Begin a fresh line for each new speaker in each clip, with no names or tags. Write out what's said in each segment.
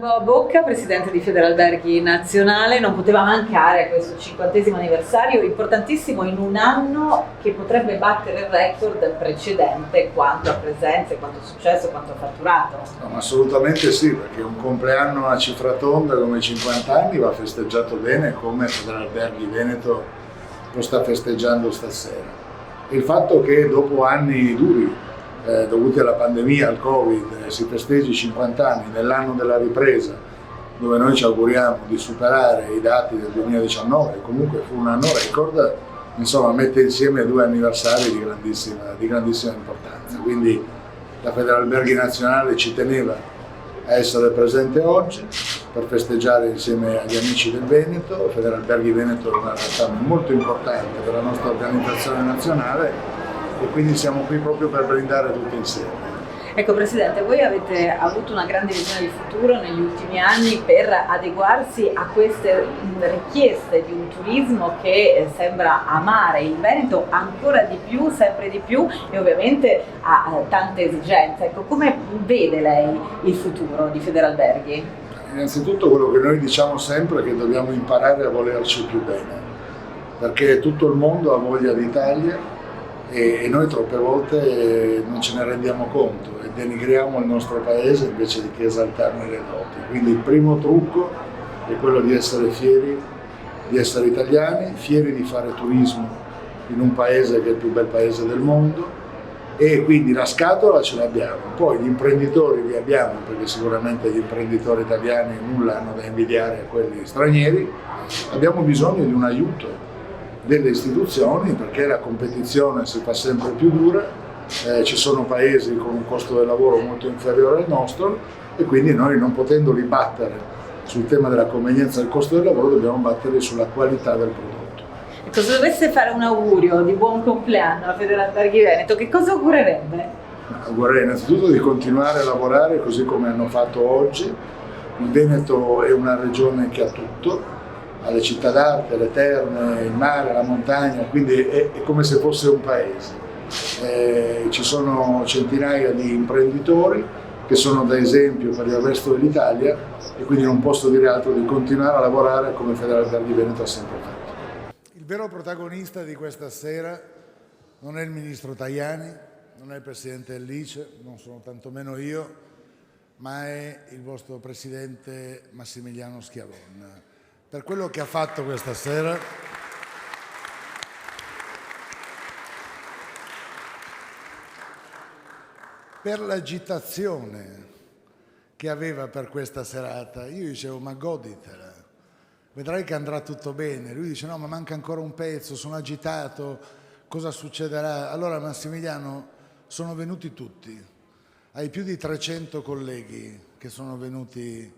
Bocca, presidente di Federalberghi Nazionale, non poteva mancare a questo 50° anniversario importantissimo in un anno che potrebbe battere il record precedente quanto a presenze, quanto a successo, quanto a fatturato.
No, assolutamente sì, perché un compleanno a cifra tonda come 50 anni va festeggiato bene, come Federalberghi Veneto lo sta festeggiando stasera. Il fatto che dopo anni duri dovuti alla pandemia, al Covid, si festeggi 50 anni nell'anno della ripresa, dove noi ci auguriamo di superare i dati del 2019, comunque fu un anno record, insomma mette insieme due anniversari di grandissima importanza. Quindi la Federalberghi Nazionale ci teneva a essere presente oggi per festeggiare insieme agli amici del Veneto. Federalberghi Veneto è una realtà molto importante per la nostra organizzazione nazionale e quindi siamo qui proprio per brindare tutti insieme.
Ecco Presidente, voi avete avuto una grande visione di futuro negli ultimi anni per adeguarsi a queste richieste di un turismo che sembra amare il Veneto ancora di più, sempre di più, e ovviamente ha tante esigenze. Ecco, come vede lei il futuro di Federalberghi?
Innanzitutto quello che noi diciamo sempre è che dobbiamo imparare a volerci più bene, perché tutto il mondo ha voglia d'Italia e noi troppe volte non ce ne rendiamo conto e denigriamo il nostro paese invece di esaltarne le doti. Quindi il primo trucco è quello di essere fieri di essere italiani, fieri di fare turismo in un paese che è il più bel paese del mondo, e quindi la scatola ce l'abbiamo. Poi gli imprenditori li abbiamo, perché sicuramente gli imprenditori italiani nulla hanno da invidiare a quelli stranieri. Abbiamo bisogno di un aiuto delle istituzioni, perché la competizione si fa sempre più dura, ci sono paesi con un costo del lavoro molto inferiore al nostro e quindi noi, non potendoli battere sul tema della convenienza del costo del lavoro, dobbiamo batterli sulla qualità del prodotto.
Ecco, se dovesse fare un augurio di buon compleanno a Federalberghi Veneto, che cosa augurerebbe?
Augurerei innanzitutto di continuare a lavorare così come hanno fatto oggi. Il Veneto è una regione che ha tutto, alle città d'arte, le terme, il mare, la montagna, quindi è come se fosse un paese. Ci sono centinaia di imprenditori che sono da esempio per il resto dell'Italia e quindi non posso dire altro di continuare a lavorare come Federalberghi Veneto ha sempre fatto. Il vero protagonista di questa sera non è il ministro Tajani, non è il presidente dell'ICE, non sono tantomeno io, ma è il vostro presidente Massimiliano Schiavon. Per quello che ha fatto questa sera, per l'agitazione che aveva per questa serata. Io dicevo, ma goditela, vedrai che andrà tutto bene. Lui dice, no, ma manca ancora un pezzo, sono agitato, cosa succederà? Allora Massimiliano, sono venuti tutti, hai più di 300 colleghi che sono venuti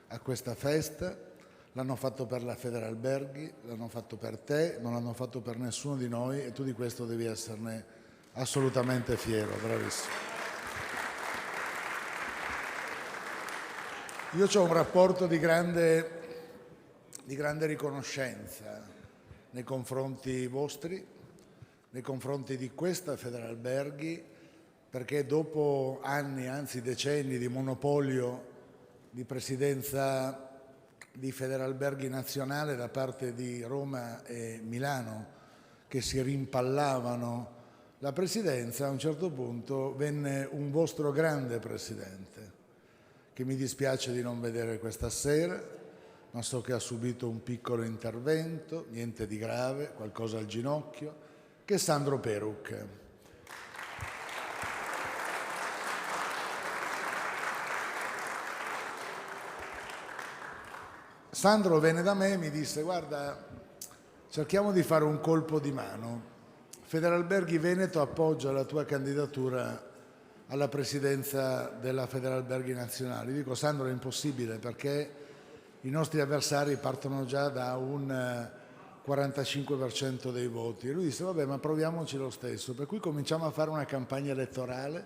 a questa festa. L'hanno fatto per la Federalberghi, l'hanno fatto per te, non l'hanno fatto per nessuno di noi e tu di questo devi esserne assolutamente fiero, bravissimo. Io ho un rapporto di grande riconoscenza nei confronti vostri, nei confronti di questa Federalberghi, perché dopo anni, anzi decenni di monopolio di presidenza di Federalberghi Nazionale da parte di Roma e Milano, che si rimpallavano la presidenza, a un certo punto venne un vostro grande presidente, che mi dispiace di non vedere questa sera, ma so che ha subito un piccolo intervento, niente di grave, qualcosa al ginocchio, che è Sandro Peruc. Sandro venne da me e mi disse, guarda, cerchiamo di fare un colpo di mano. Federalberghi Veneto appoggia la tua candidatura alla presidenza della Federalberghi Nazionale. Io dico, Sandro, è impossibile perché i nostri avversari partono già da un 45% dei voti. E lui disse, vabbè, ma proviamoci lo stesso. Per cui cominciamo a fare una campagna elettorale,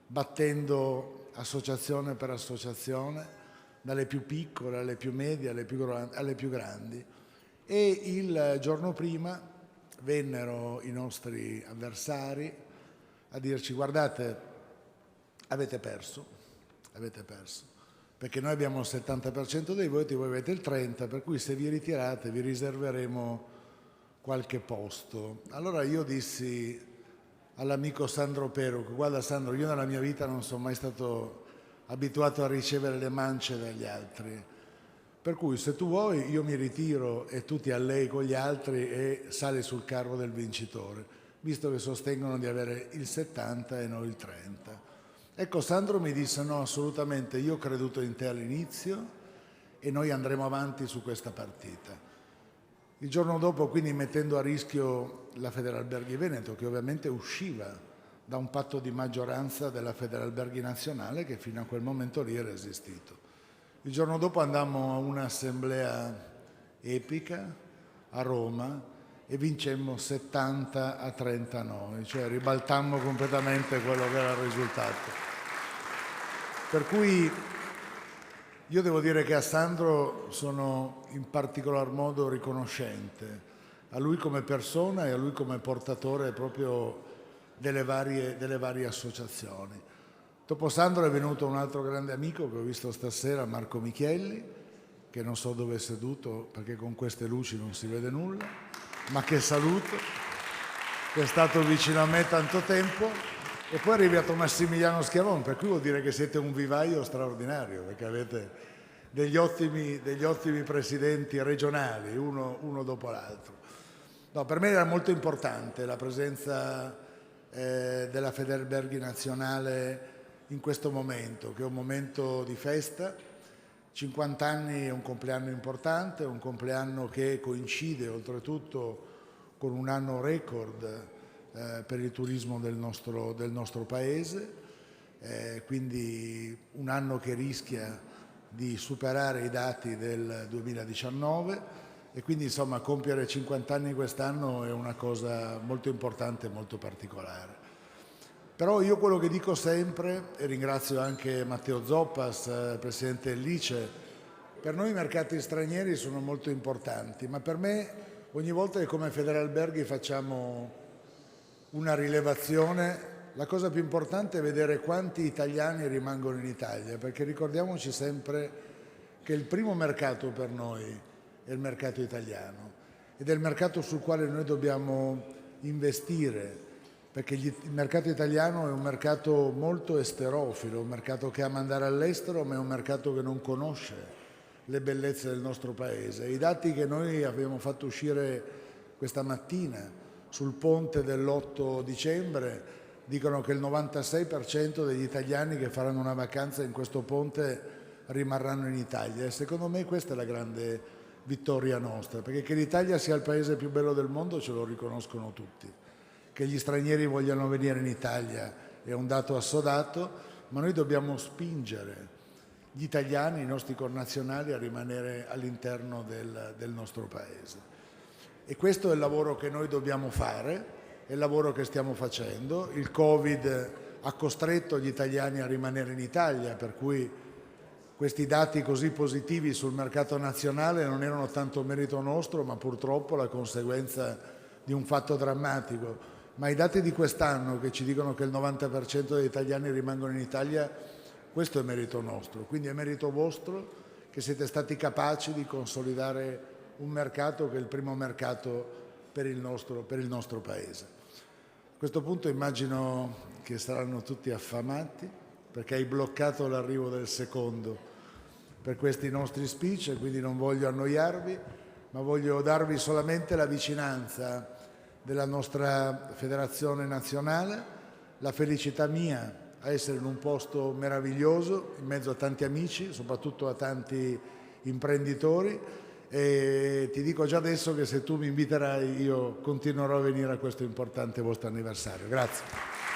battendo associazione per associazione, dalle più piccole alle più medie alle più grandi. E il giorno prima vennero i nostri avversari a dirci, guardate, avete perso, perché noi abbiamo il 70% dei voti, voi avete il 30%, per cui se vi ritirate vi riserveremo qualche posto. Allora io dissi all'amico Sandro Pero, guarda Sandro, io nella mia vita non sono mai stato abituato a ricevere le mance dagli altri, per cui se tu vuoi io mi ritiro e tu ti allei con gli altri e sali sul carro del vincitore, visto che sostengono di avere il 70 e noi il 30. Ecco, Sandro mi disse no, assolutamente, io ho creduto in te all'inizio e noi andremo avanti su questa partita. Il giorno dopo, quindi mettendo a rischio la Federalberghi Veneto, che ovviamente usciva da un patto di maggioranza della Federalberghi Nazionale che fino a quel momento lì era esistito. Il giorno dopo andammo a un'assemblea epica a Roma e vincemmo 70-39, cioè ribaltammo completamente quello che era il risultato. Per cui io devo dire che a Sandro sono in particolar modo riconoscente, a lui come persona e a lui come portatore proprio delle varie associazioni. Dopo Sandro è venuto un altro grande amico che ho visto stasera, Marco Michielli, che non so dove è seduto perché con queste luci non si vede nulla, ma che saluto, che è stato vicino a me tanto tempo. E poi è arrivato Massimiliano Schiavon, per cui vuol dire che siete un vivaio straordinario, perché avete degli ottimi presidenti regionali, uno dopo l'altro. No, per me era molto importante la presenza della Federalberghi Nazionale in questo momento, che è un momento di festa. 50 anni è un compleanno importante, un compleanno che coincide oltretutto con un anno record per il turismo del nostro paese, quindi un anno che rischia di superare i dati del 2019 e quindi insomma compiere 50 anni quest'anno è una cosa molto importante e molto particolare. Però io quello che dico sempre, e ringrazio anche Matteo Zoppas, presidente dell'ICE, per noi i mercati stranieri sono molto importanti, ma per me ogni volta che come Federalberghi facciamo una rilevazione, la cosa più importante è vedere quanti italiani rimangono in Italia, perché ricordiamoci sempre che il primo mercato per noi è il mercato italiano ed è il mercato sul quale noi dobbiamo investire, perché il mercato italiano è un mercato molto esterofilo, un mercato che ama andare all'estero, ma è un mercato che non conosce le bellezze del nostro paese. I dati che noi abbiamo fatto uscire questa mattina sul ponte dell'8 dicembre dicono che il 96% degli italiani che faranno una vacanza in questo ponte rimarranno in Italia e secondo me questa è la grande vittoria nostra, perché che l'Italia sia il paese più bello del mondo ce lo riconoscono tutti, che gli stranieri vogliano venire in Italia è un dato assodato, ma noi dobbiamo spingere gli italiani, i nostri connazionali a rimanere all'interno del nostro paese. E questo è il lavoro che noi dobbiamo fare, è il lavoro che stiamo facendo. Il Covid ha costretto gli italiani a rimanere in Italia, per cui questi dati così positivi sul mercato nazionale non erano tanto merito nostro, ma purtroppo la conseguenza di un fatto drammatico. Ma i dati di quest'anno che ci dicono che il 90% degli italiani rimangono in Italia, questo è merito nostro. Quindi è merito vostro che siete stati capaci di consolidare un mercato che è il primo mercato per il nostro paese. A questo punto immagino che saranno tutti affamati perché hai bloccato l'arrivo del secondo per questi nostri speech e quindi non voglio annoiarvi, ma voglio darvi solamente la vicinanza della nostra federazione nazionale, la felicità mia a essere in un posto meraviglioso, in mezzo a tanti amici, soprattutto a tanti imprenditori. E ti dico già adesso che se tu mi inviterai io continuerò a venire a questo importante vostro anniversario. Grazie.